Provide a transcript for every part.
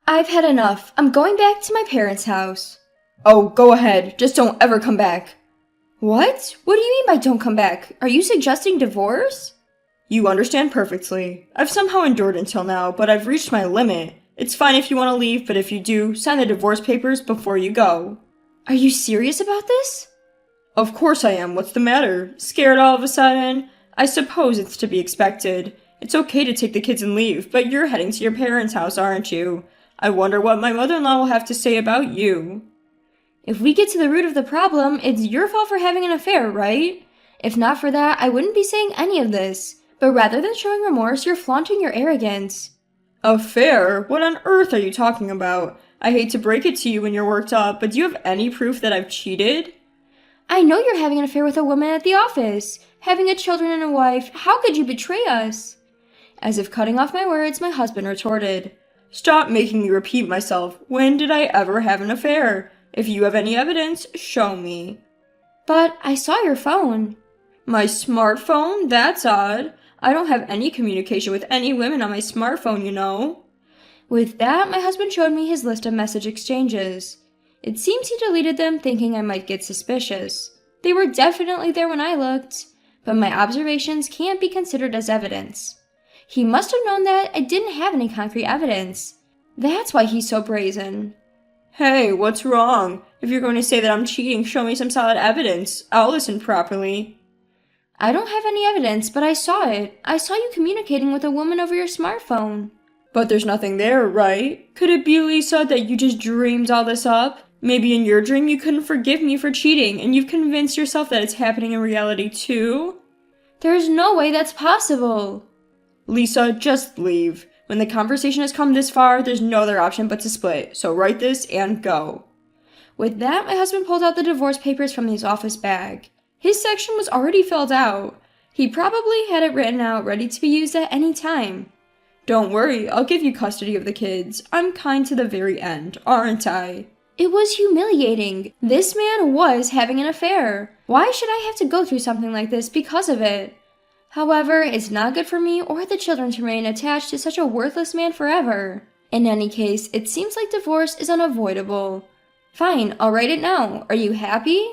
I've had enough. I'm going back to my parents' house. Oh, go ahead. Just don't ever come back. What? What do you mean by don't come back? Are you suggesting divorce? You understand perfectly. I've somehow endured until now, but I've reached my limit. It's fine if you want to leave, but if you do, sign the divorce papers before you go. Are you serious about this? Of course I am. What's the matter? Scared all of a sudden? I suppose it's to be expected. It's okay to take the kids and leave, but you're heading to your parents' house, aren't you? I wonder what my mother-in-law will have to say about you. If we get to the root of the problem, it's your fault for having an affair, right? If not for that, I wouldn't be saying any of this. But rather than showing remorse, you're flaunting your arrogance. Affair? What on earth are you talking about? I hate to break it to you when you're worked up, but do you have any proof that I've cheated? I know you're having an affair with a woman at the office. Having a children and a wife. How could you betray us? As if cutting off my words, my husband retorted. Stop making me repeat myself. When did I ever have an affair? If you have any evidence, show me. But I saw your phone. My smartphone? That's odd. I don't have any communication with any women on my smartphone, you know. With that, my husband showed me his list of message exchanges. It seems he deleted them thinking I might get suspicious. They were definitely there when I looked, but my observations can't be considered as evidence. He must have known that I didn't have any concrete evidence. That's why he's so brazen. Hey, what's wrong? If you're going to say that I'm cheating, show me some solid evidence. I'll listen properly. I don't have any evidence, but I saw it. I saw you communicating with a woman over your smartphone. But there's nothing there, right? Could it be, Lisa, that you just dreamed all this up? Maybe in your dream you couldn't forgive me for cheating, and you've convinced yourself that it's happening in reality too? There's no way that's possible. Lisa, just leave. When the conversation has come this far, there's no other option but to split, so write this and go. With that, my husband pulled out the divorce papers from his office bag. His section was already filled out. He probably had it written out, ready to be used at any time. Don't worry, I'll give you custody of the kids. I'm kind to the very end, aren't I? It was humiliating. This man was having an affair. Why should I have to go through something like this because of it? However, it's not good for me or the children to remain attached to such a worthless man forever. In any case, it seems like divorce is unavoidable. Fine, I'll write it now. Are you happy?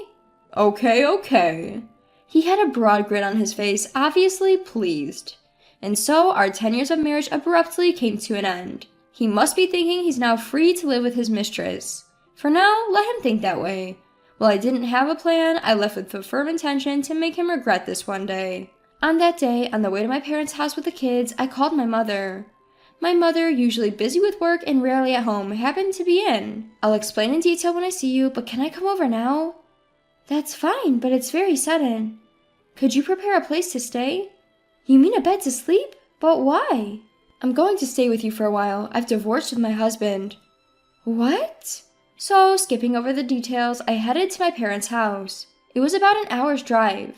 Okay. He had a broad grin on his face, obviously pleased. And so our 10 years of marriage abruptly came to an end. He must be thinking he's now free to live with his mistress. For now, let him think that way. While I didn't have a plan, I left with the firm intention to make him regret this one day. On that day, on the way to my parents' house with the kids, I called my mother. My mother, usually busy with work and rarely at home, happened to be in. I'll explain in detail when I see you, but can I come over now? That's fine, but it's very sudden. Could you prepare a place to stay? You mean a bed to sleep? But why? I'm going to stay with you for a while. I've divorced with my husband. What? So, skipping over the details, I headed to my parents' house. It was about an hour's drive.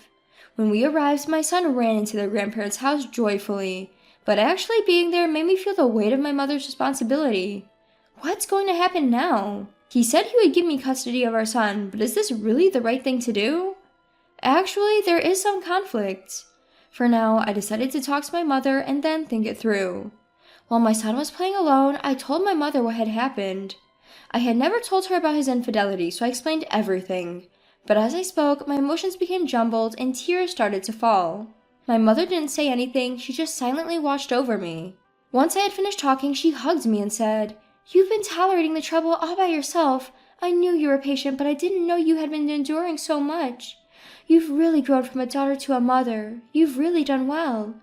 When we arrived, my son ran into their grandparents' house joyfully, but actually being there made me feel the weight of my mother's responsibility. What's going to happen now? He said he would give me custody of our son, but is this really the right thing to do? Actually, there is some conflict. For now, I decided to talk to my mother and then think it through. While my son was playing alone, I told my mother what had happened. I had never told her about his infidelity, so I explained everything. But as I spoke, my emotions became jumbled and tears started to fall. My mother didn't say anything, she just silently watched over me. Once I had finished talking, she hugged me and said, "You've been tolerating the trouble all by yourself. I knew you were patient, but I didn't know you had been enduring so much. You've really grown from a daughter to a mother. You've really done well."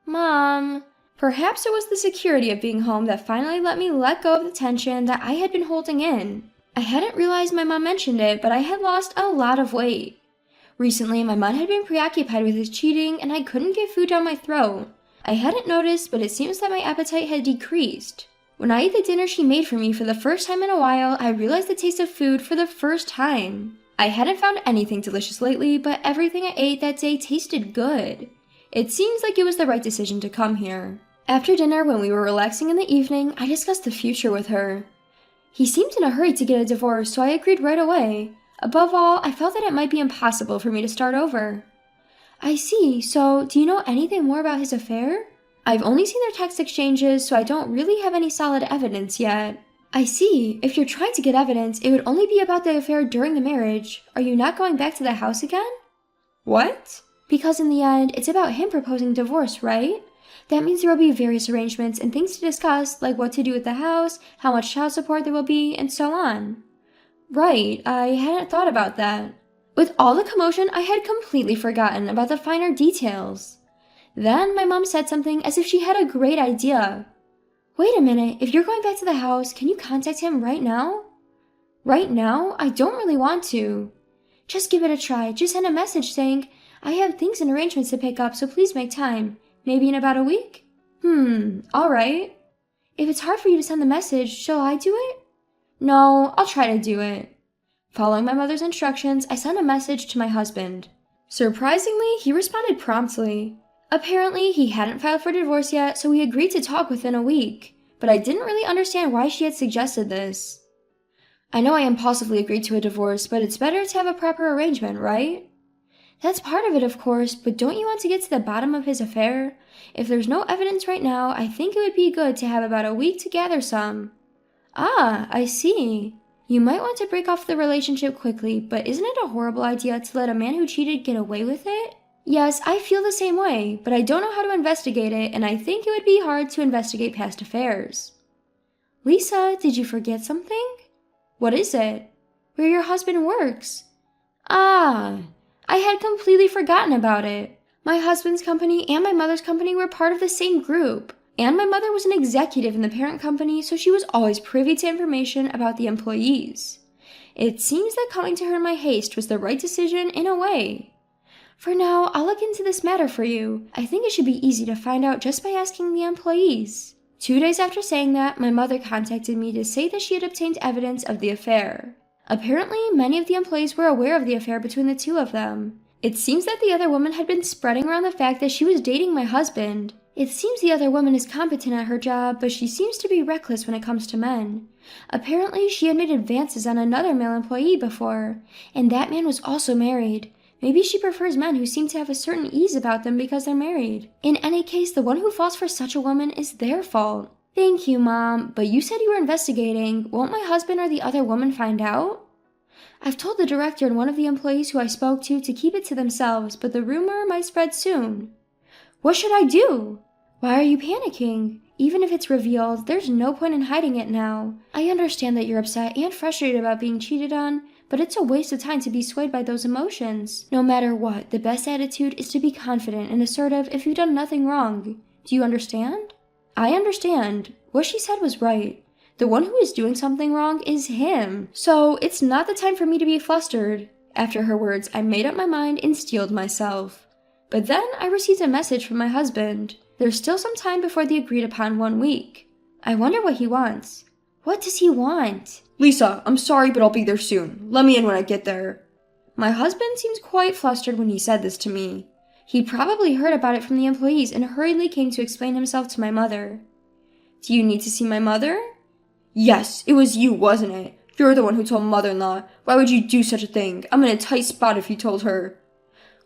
Mom. Perhaps it was the security of being home that finally let me let go of the tension that I had been holding in. I hadn't realized my mom mentioned it, but I had lost a lot of weight. Recently, my mom had been preoccupied with his cheating, and I couldn't get food down my throat. I hadn't noticed, but it seems that my appetite had decreased. When I ate the dinner she made for me for the first time in a while, I realized the taste of food for the first time. I hadn't found anything delicious lately, but everything I ate that day tasted good. It seems like it was the right decision to come here. After dinner, when we were relaxing in the evening, I discussed the future with her. He seemed in a hurry to get a divorce, so I agreed right away. Above all, I felt that it might be impossible for me to start over. I see, so do you know anything more about his affair? I've only seen their text exchanges, so I don't really have any solid evidence yet. I see. If you're trying to get evidence, it would only be about the affair during the marriage. Are you not going back to the house again? What? Because in the end, it's about him proposing divorce, right? That means there will be various arrangements and things to discuss, like what to do with the house, how much child support there will be, and so on. Right, I hadn't thought about that. With all the commotion, I had completely forgotten about the finer details. Then my mom said something as if she had a great idea. Wait a minute, if you're going back to the house, can you contact him right now? Right now? I don't really want to. Just give it a try. Just send a message saying, I have things and arrangements to pick up, so please make time. Maybe in about a week? Alright. If it's hard for you to send the message, shall I do it? No, I'll try to do it. Following my mother's instructions, I sent a message to my husband. Surprisingly, he responded promptly. Apparently, he hadn't filed for divorce yet, so we agreed to talk within a week. But I didn't really understand why she had suggested this. I know I impulsively agreed to a divorce, but it's better to have a proper arrangement, right? That's part of it, of course, but don't you want to get to the bottom of his affair? If there's no evidence right now, I think it would be good to have about a week to gather some. Ah, I see. You might want to break off the relationship quickly, but isn't it a horrible idea to let a man who cheated get away with it? Yes, I feel the same way, but I don't know how to investigate it, and I think it would be hard to investigate past affairs. Lisa, did you forget something? What is it? Where your husband works. Ah, I had completely forgotten about it. My husband's company and my mother's company were part of the same group, and my mother was an executive in the parent company, so she was always privy to information about the employees. It seems that coming to her in my haste was the right decision in a way. For now, I'll look into this matter for you. I think it should be easy to find out just by asking the employees. 2 days after saying that, my mother contacted me to say that she had obtained evidence of the affair. Apparently, many of the employees were aware of the affair between the two of them. It seems that the other woman had been spreading around the fact that she was dating my husband. It seems the other woman is competent at her job, but she seems to be reckless when it comes to men. Apparently, she had made advances on another male employee before, and that man was also married. Maybe she prefers men who seem to have a certain ease about them because they're married. In any case, the one who falls for such a woman is their fault. Thank you, Mom, but you said you were investigating. Won't my husband or the other woman find out? I've told the director and one of the employees who I spoke to keep it to themselves, but the rumor might spread soon. What should I do? Why are you panicking? Even if it's revealed, there's no point in hiding it now. I understand that you're upset and frustrated about being cheated on, but it's a waste of time to be swayed by those emotions. No matter what, the best attitude is to be confident and assertive if you've done nothing wrong. Do you understand? I understand. What she said was right. The one who is doing something wrong is him. So it's not the time for me to be flustered. After her words, I made up my mind and steeled myself. But then I received a message from my husband. There's still some time before the agreed upon 1 week. I wonder what he wants. What does he want? Lisa, I'm sorry, but I'll be there soon. Let me in when I get there. My husband seemed quite flustered when he said this to me. He probably heard about it from the employees and hurriedly came to explain himself to my mother. Do you need to see my mother? Yes, it was you, wasn't it? You're the one who told mother-in-law. Why would you do such a thing? I'm in a tight spot if you told her.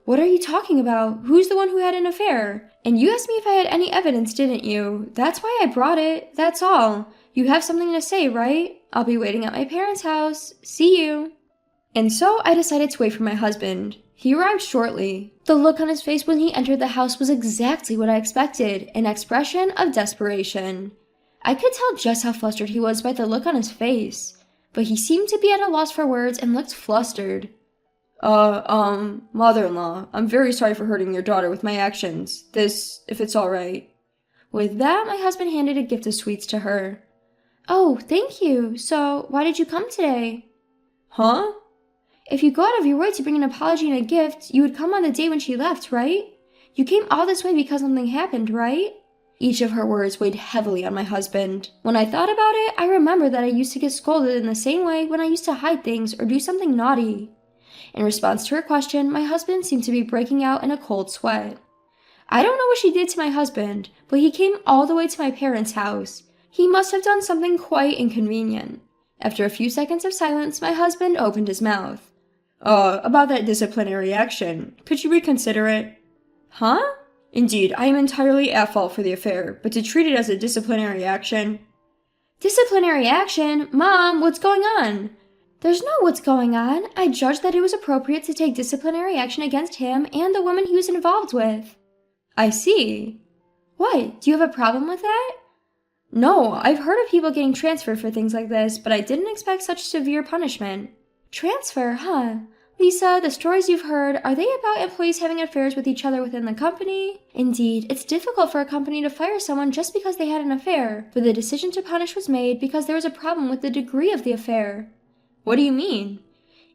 What are you talking about? Who's the one who had an affair? And you asked me if I had any evidence, didn't you? That's why I brought it. That's all. You have something to say, right? I'll be waiting at my parents' house. See you. And so I decided to wait for my husband. He arrived shortly. The look on his face when he entered the house was exactly what I expected, an expression of desperation. I could tell just how flustered he was by the look on his face, but he seemed to be at a loss for words and looked flustered. Mother-in-law, I'm very sorry for hurting your daughter with my actions. This, if it's all right. With that, my husband handed a gift of sweets to her. Oh, thank you. So, why did you come today? Huh? If you go out of your way to bring an apology and a gift, you would come on the day when she left, right? You came all this way because something happened, right? Each of her words weighed heavily on my husband. When I thought about it, I remembered that I used to get scolded in the same way when I used to hide things or do something naughty. In response to her question, my husband seemed to be breaking out in a cold sweat. I don't know what she did to my husband, but he came all the way to my parents' house. He must have done something quite inconvenient. After a few seconds of silence, my husband opened his mouth. About that disciplinary action. Could you reconsider it? Huh? Indeed, I am entirely at fault for the affair, but to treat it as a disciplinary action... Disciplinary action? Mom, what's going on? There's no what's going on. I judged that it was appropriate to take disciplinary action against him and the woman he was involved with. I see. What, do you have a problem with that? No, I've heard of people getting transferred for things like this, but I didn't expect such severe punishment. Transfer, huh? Lisa, the stories you've heard, are they about employees having affairs with each other within the company? Indeed, it's difficult for a company to fire someone just because they had an affair, but the decision to punish was made because there was a problem with the degree of the affair. What do you mean?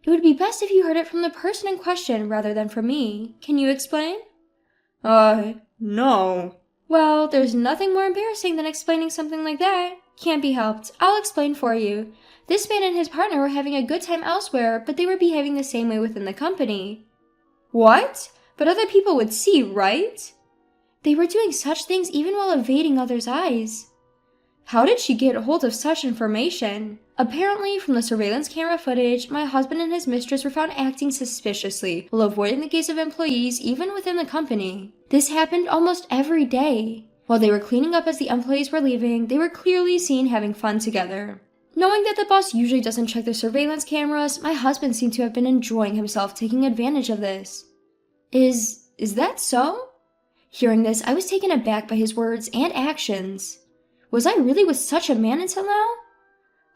It would be best if you heard it from the person in question rather than from me. Can you explain? No. Well, there's nothing more embarrassing than explaining something like that. Can't be helped. I'll explain for you. This man and his partner were having a good time elsewhere, but they were behaving the same way within the company. What? But other people would see, right? They were doing such things even while evading others' eyes. How did she get hold of such information? Apparently, from the surveillance camera footage, my husband and his mistress were found acting suspiciously while avoiding the gaze of employees even within the company. This happened almost every day. While they were cleaning up as the employees were leaving, they were clearly seen having fun together. Knowing that the boss usually doesn't check their surveillance cameras, my husband seemed to have been enjoying himself taking advantage of this. Is that so? Hearing this, I was taken aback by his words and actions. Was I really with such a man until now?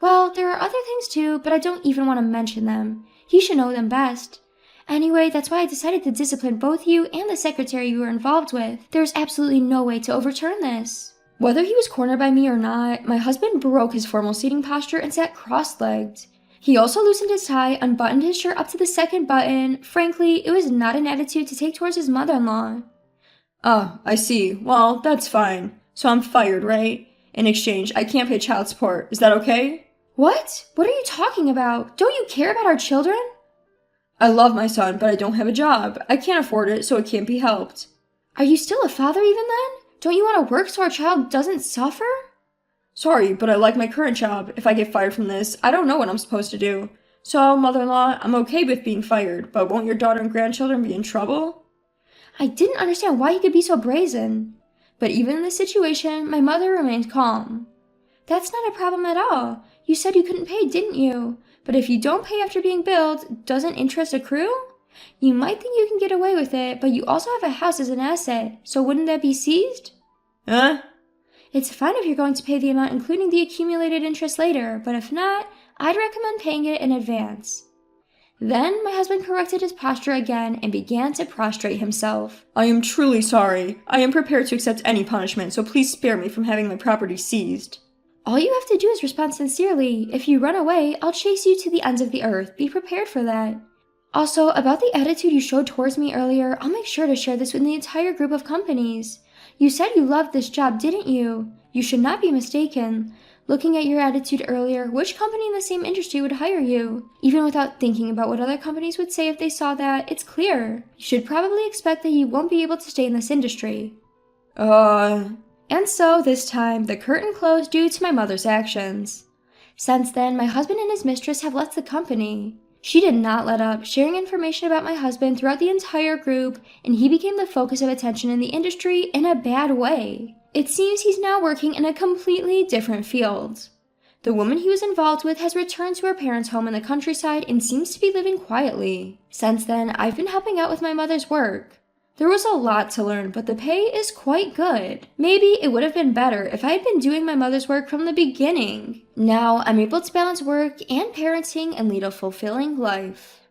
Well, there are other things too, but I don't even want to mention them. He should know them best. Anyway, that's why I decided to discipline both you and the secretary you were involved with. There's absolutely no way to overturn this. Whether he was cornered by me or not, my husband broke his formal seating posture and sat cross-legged. He also loosened his tie, unbuttoned his shirt up to the second button. Frankly, it was not an attitude to take towards his mother-in-law. Oh, I see. Well, that's fine. So I'm fired, right? In exchange, I can't pay child support. Is that okay? What? What are you talking about? Don't you care about our children? I love my son, but I don't have a job. I can't afford it, so it can't be helped. Are you still a father even then? Don't you want to work so our child doesn't suffer? Sorry, but I like my current job. If I get fired from this, I don't know what I'm supposed to do. So, mother-in-law, I'm okay with being fired, but won't your daughter and grandchildren be in trouble? I didn't understand why he could be so brazen. But even in this situation, my mother remained calm. That's not a problem at all. You said you couldn't pay, didn't you? But if you don't pay after being billed, doesn't interest accrue? You might think you can get away with it, but you also have a house as an asset, so wouldn't that be seized? Huh? It's fine if you're going to pay the amount including the accumulated interest later, but if not, I'd recommend paying it in advance. Then my husband corrected his posture again and began to prostrate himself. I am truly sorry. I am prepared to accept any punishment, so please spare me from having my property seized. All you have to do is respond sincerely. If you run away, I'll chase you to the ends of the earth. Be prepared for that. Also, about the attitude you showed towards me earlier, I'll make sure to share this with the entire group of companies. You said you loved this job, didn't you? You should not be mistaken. Looking at your attitude earlier, which company in the same industry would hire you? Even without thinking about what other companies would say if they saw that, it's clear. You should probably expect that you won't be able to stay in this industry. And so, this time, the curtain closed due to my mother's actions. Since then, my husband and his mistress have left the company. She did not let up, sharing information about my husband throughout the entire group, and he became the focus of attention in the industry in a bad way. It seems he's now working in a completely different field. The woman he was involved with has returned to her parents' home in the countryside and seems to be living quietly. Since then, I've been helping out with my mother's work. There was a lot to learn, but the pay is quite good. Maybe it would have been better if I had been doing my mother's work from the beginning. Now, I'm able to balance work and parenting and lead a fulfilling life.